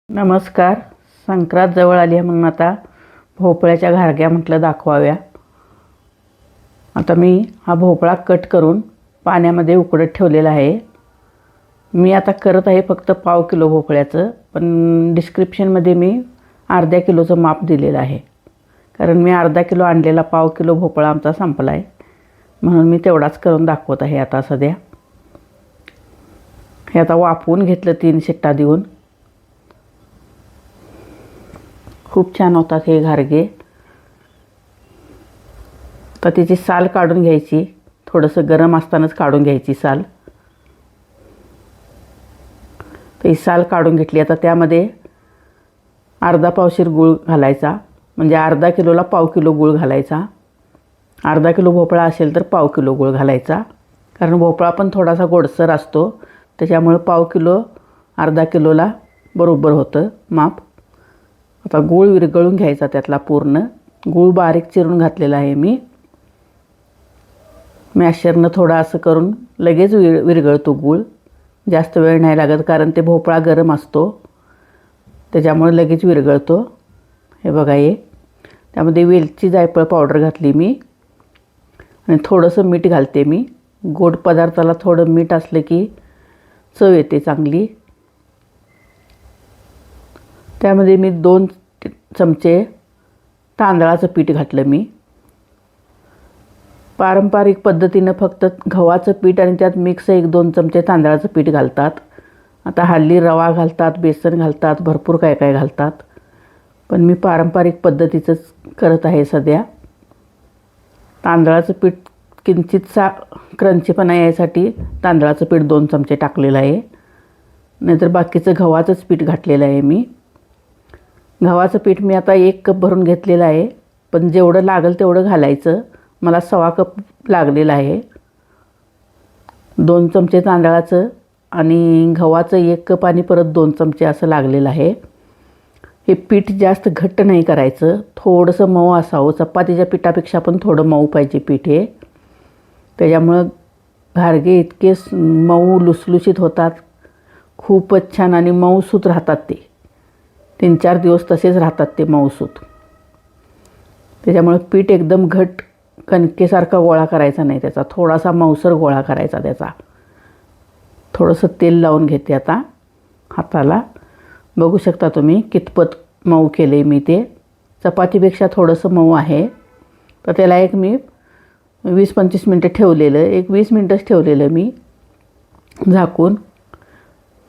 नमस्कार. संक्रांत जवळ आली आहे म्हणून आता भोपळ्याच्या घारग्या म्हटलं दाखवाव्या. आता मी हा भोपळा कट करून पाण्यामध्ये उकडत ठेवलेला आहे. मी आता करत आहे फक्त पाव किलो भोपळ्याचं, पण डिस्क्रिप्शनमध्ये मी अर्ध्या किलोचं माप दिलेलं आहे. कारण मी अर्धा किलो आणलेला पाव किलो भोपळा आमचा संपला आहे, म्हणून मी तेवढाच करून दाखवत आहे आता सध्या. हे आता वाफवून घेतलं 3 शिट्ट्या देऊन. खूप छान होतात हे घारगे. तर त्याची साल काढून घ्यायची, थोडंसं गरम असतानाच काढून घ्यायची साल. तर ही साल काढून घेतली. आता त्यामध्ये अर्धा पावशीर गूळ घालायचा, म्हणजे अर्धा किलोला पाव किलो गूळ घालायचा. अर्धा किलो भोपळा असेल तर पाव किलो गूळ घालायचा, कारण भोपळा पण थोडासा गोडसर असतो, त्याच्यामुळे पाव किलो अर्धा किलोला बरोबर होतं माप. आता गूळ विरघळून घ्यायचा त्यातला पूर्ण. गूळ बारीक चिरून घातलेला आहे मी. मॅशरनं थोडं असं करून लगेच विरघळतो गूळ. जास्त वेळ नाही लागत, कारण ते भोपळा गरम असतो, त्याच्यामुळे लगेच विरघळतो. हे बघा, हे त्यामध्ये वेलची जायफळ पावडर घातली मी, आणि थोडंसं मीठ घालते मी. गोड पदार्थाला थोडं मीठ असलं की चव येते चांगली. त्यामध्ये मी 2 चमचे तांदळाचं पीठ घातलं मी. पारंपरिक पद्धतीनं फक्त गव्हाचं पीठ आणि त्यात मिक्स 1-2 चमचे तांदळाचं पीठ घालतात. आता हल्ली रवा घालतात, बेसन घालतात, भरपूर काय काय घालतात, पण मी पारंपरिक पद्धतीचंच करत आहे सध्या. तांदळाचं पीठ किंचित क्रंचीपणा यायसाठी तांदळाचं पीठ 2 चमचे टाकलेलं आहे, नाहीतर बाकीचं गव्हाचंच पीठ घातलेलं आहे मी. गव्हाचं पीठ मी आता 1 कप भरून घेतलेलं आहे, पण जेवढं लागेल तेवढं घालायचं. मला 1/2 कप लागलेलं आहे. 2 चमचे तांदळाचं आणि गव्हाचं 1 कप आणि परत 2 चमचे असं लागलेलं आहे. हे पीठ जास्त घट्ट नाही करायचं, थोडंसं मऊ असावं. चपातीच्या पिठापेक्षा पण थोडं मऊ पाहिजे पीठ हे. त्याच्यामुळं घारगे इतके मऊ लुसलुशीत होतात, खूपच छान, आणि मऊसूत राहतात ते. 3-4 दिवस तसेच राहतात ते मऊसूत. त्याच्यामुळे पीठ एकदम घट्ट कणकेसारखा गोळा करायचा नाही त्याचा, थोडासा मऊसर गोळा करायचा त्याचा. थोडंसं तेल लावून घेते आता हाताला. बघू शकता तुम्ही कितपत मऊ केले मी ते. चपातीपेक्षा थोडंसं मऊ आहे. तर त्याला मी 20-25 मिनटं ठेवलेलं, 20 मिनटंच ठेवलेलं मी झाकून.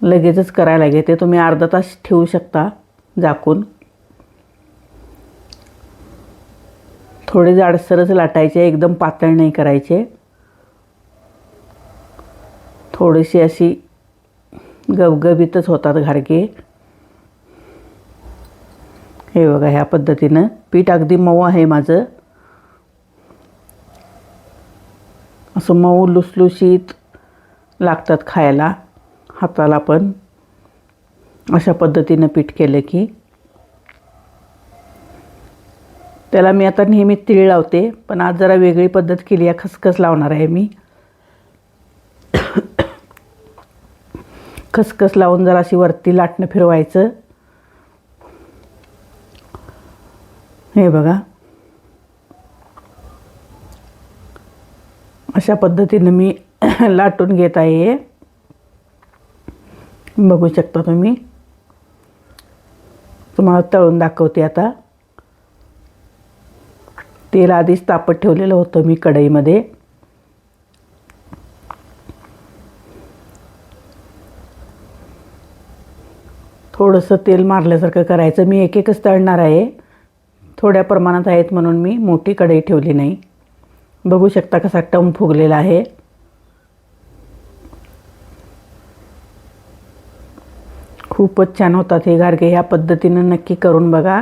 लगेचच करायला घेते. तुम्ही अर्धा तास ठेवू शकता झाकून. थोडे जाडसरच लाटायचे, एकदम पातळ नाही करायचे. थोडीशी अशी गबगबीतच होतात घारगे. हे बघा, ह्या पद्धतीनं पीठ अगदी मऊ आहे माझं. असं मऊ लुसलुशीत लागतात खायला, हाताला पण. अशा पद्धतीनं पीठ केलं की त्याला मी आता नेहमी तीळ लावते, पण आज जरा वेगळी पद्धत केली आहे. खसखस लावणार आहे मी. खसखस लावून जरा अशी वरती लाटणं फिरवायचं. हे बघा, अशा पद्धतीनं मी लाटून घेत आहे. बघू शकता तुम्ही. तुम्हाला तळून दाखवते आता. तेल आधीच तापत ठेवलेलं होतं मी कढईमध्ये. थोडंसं तेल मारल्यासारखं करायचं. मी एकच तळणार आहे, थोड्या प्रमाणात आहेत म्हणून मी मोठी कढई ठेवली नाही. बघू शकता कसा टम फुगलेला आहे. खूपच छान होतात हे घारगे. ह्या पद्धतीनं नक्की करून बघा.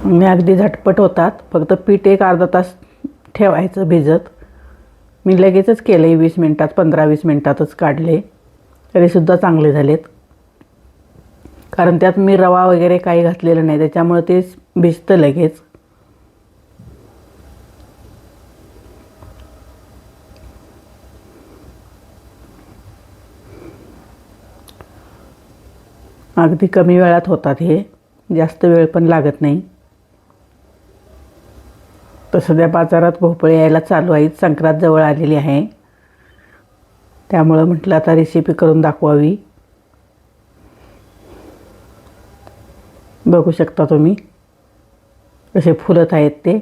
मी अगदी झटपट होतात. फक्त पीठ अर्धा तास ठेवायचं भिजत. मी लगेचच केलं, 20 मिनटात, 15-20 मिनटातच काढले, तरीसुद्धा चांगले झालेत. कारण त्यात मी रवा वगैरे काही घातलेलं नाही, त्याच्यामुळे ते भिजतं लगेच. अगदी कमी वेळात होतात हे, जास्त वेळ पण लागत नाही. तर सध्या बाजारात भोपळे यायला चालू आहेत, संक्रांत जवळ आलेली आहे, त्यामुळं म्हटलं आता रेसिपी करून दाखवावी. बघू शकता तुम्ही कसे फुलत आहेत ते.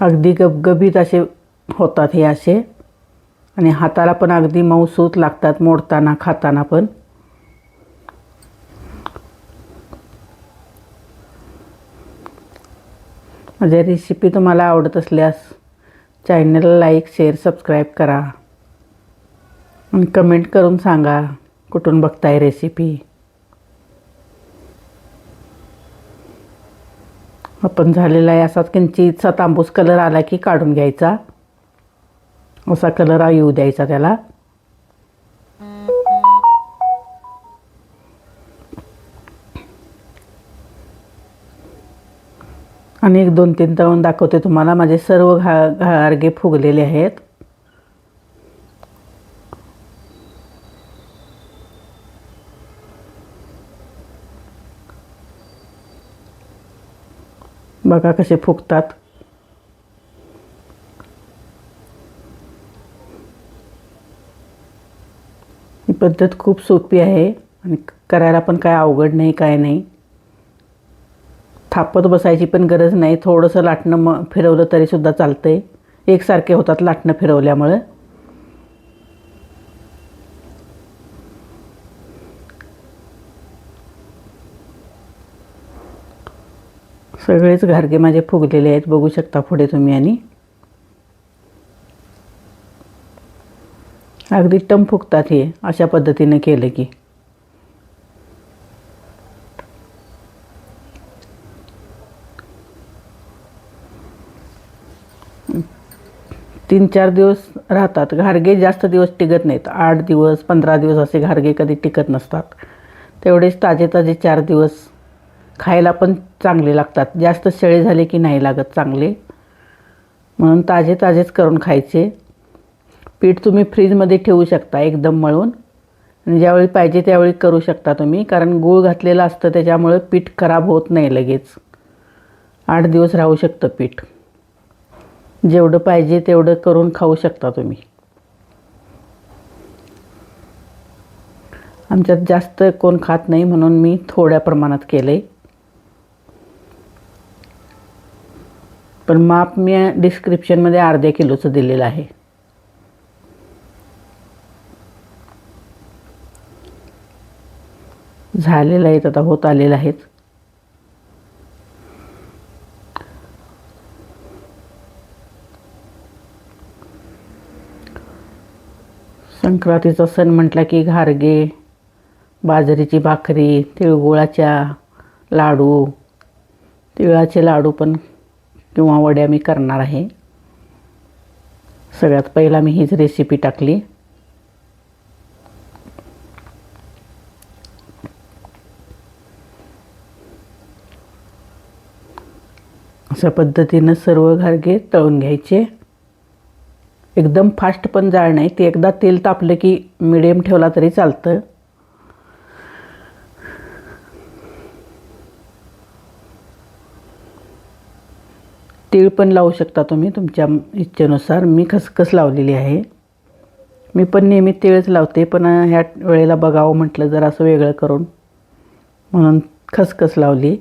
अगदी गबगबीत असे होतात हे असे, आणि हाताला पण अगदी मऊसूत लागतात, मोडताना खाताना पण. माझ्या रेसिपी तुम्हाला आवडत असल्यास चॅनलला लाईक, शेअर, सबस्क्राईब करा आणि कमेंट करून सांगा कुठून बघताय रेसिपी. आपण झालेला आहे असाच किंचितसा तांबूस कलर आला की काढून घ्यायचा, असा कलर येऊ द्यायचा त्याला. आणि 1-2-3 तळून दाखवते तुम्हाला. माझे सर्व घारगे फुगलेले आहेत. बघा कसे फुगतात. ही पद्धत खूप सोपी आहे आणि करायला पण काय अवघड नाही, काय नाही. थापत बसायची पण गरज नाही. थोडंसं लाटणं फिरवलं तरीसुद्धा चालतंय. एकसारखे होतात लाटणं फिरवल्यामुळं. सगळेच घारगे माझे फुगलेले आहेत, बघू शकता पुढे तुम्ही. आणि अगदी टम फुगतात हे अशा पद्धतीने केलं की. 3-4 दिवस राहतात घारगे. जास्त दिवस टिकत नाहीत. 8 दिवस 15 दिवस असे घारगे कधी टिकत नसतात. तेवढेच ताजे ताजे 4 दिवस खायला पण चांगले लागतात. जास्त शेळे झाले की नाही लागत चांगले, म्हणून ताजे ताजेच करून खायचे. पीठ तुम्ही फ्रीजमध्ये ठेवू शकता एकदम मळून, आणि ज्यावेळी पाहिजे त्यावेळी करू शकता तुम्ही, कारण गूळ घातलेलं असतं त्याच्यामुळे पीठ खराब होत नाही लगेच. 8 दिवस राहू शकतं पीठ. जेवढं पाहिजे तेवढं करून खाऊ शकता तुम्ही. आमच्यात जास्त कोण खात नाही म्हणून मी थोड्या प्रमाणात केले. पण माप मी डिस्क्रिप्शनमध्ये अर्ध्या किलोचं दिलेलं आहे. झालेलं आहेत, आता होत आलेलं आहेत. संक्रांतीचा सण म्हटला की घारगे, बाजरीची भाकरी, तिळगुळाच्या लाडू, तिळाचे लाडू पण किंवा वड्या मी करणार आहे. सगळ्यात पहिला मी हीच रेसिपी टाकली. अशा पद्धतीनं सर्व घारगे तळून घ्यायचे. एकदम फास्ट पण जाळ नाही. ते एकदा तेल तापलं की मिडियम ठेवला तरी चालतं. तीळ पण लावू शकता तुम्ही तुमच्या इच्छेनुसार. मी खसखस लावलेली आहे. मी पण नेहमी तीळच लावते, पण ह्या वेळेला बघावं म्हटलं जर असं वेगळं करून, म्हणून खसखस लावली.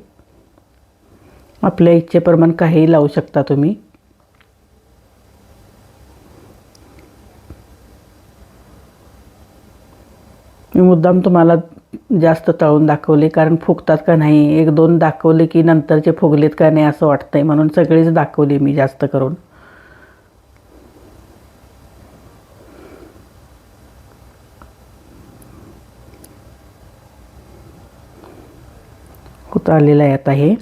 आपल्या इच्छेप्रमाणे काहीही लावू शकता तुम्ही. मी मुद्दाम तुम्हाला जास्त तळून दाखवले, कारण फुगतात का नाही 1-2 दाखवले की नंतरचे फुगलेत का नाही असं वाटतंय, म्हणून सगळेच दाखवले मी जास्त करून. होत आलेलं आहे आता हे.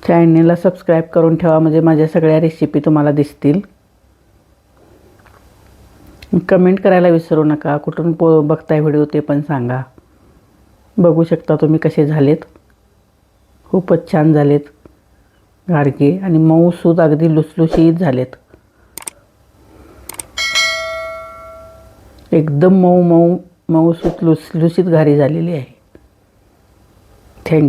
चॅनलला सबस्क्राईब करून ठेवा, म्हणजे माझ्या सगळ्या रेसिपी तुम्हाला दिसतील. कमेंट करायला विसरू नका. कुठून बघताय व्हिडिओ ते पण सांगा. बघू शकता तुम्ही कसे झालेत. खूपच छान झालेत घारगे, आणि मऊसूद अगदी लुसलुशीत झालेत. एकदम मऊ मऊ मऊसूत लुसलुसीत घारी झालेली आहे. थँक्यू.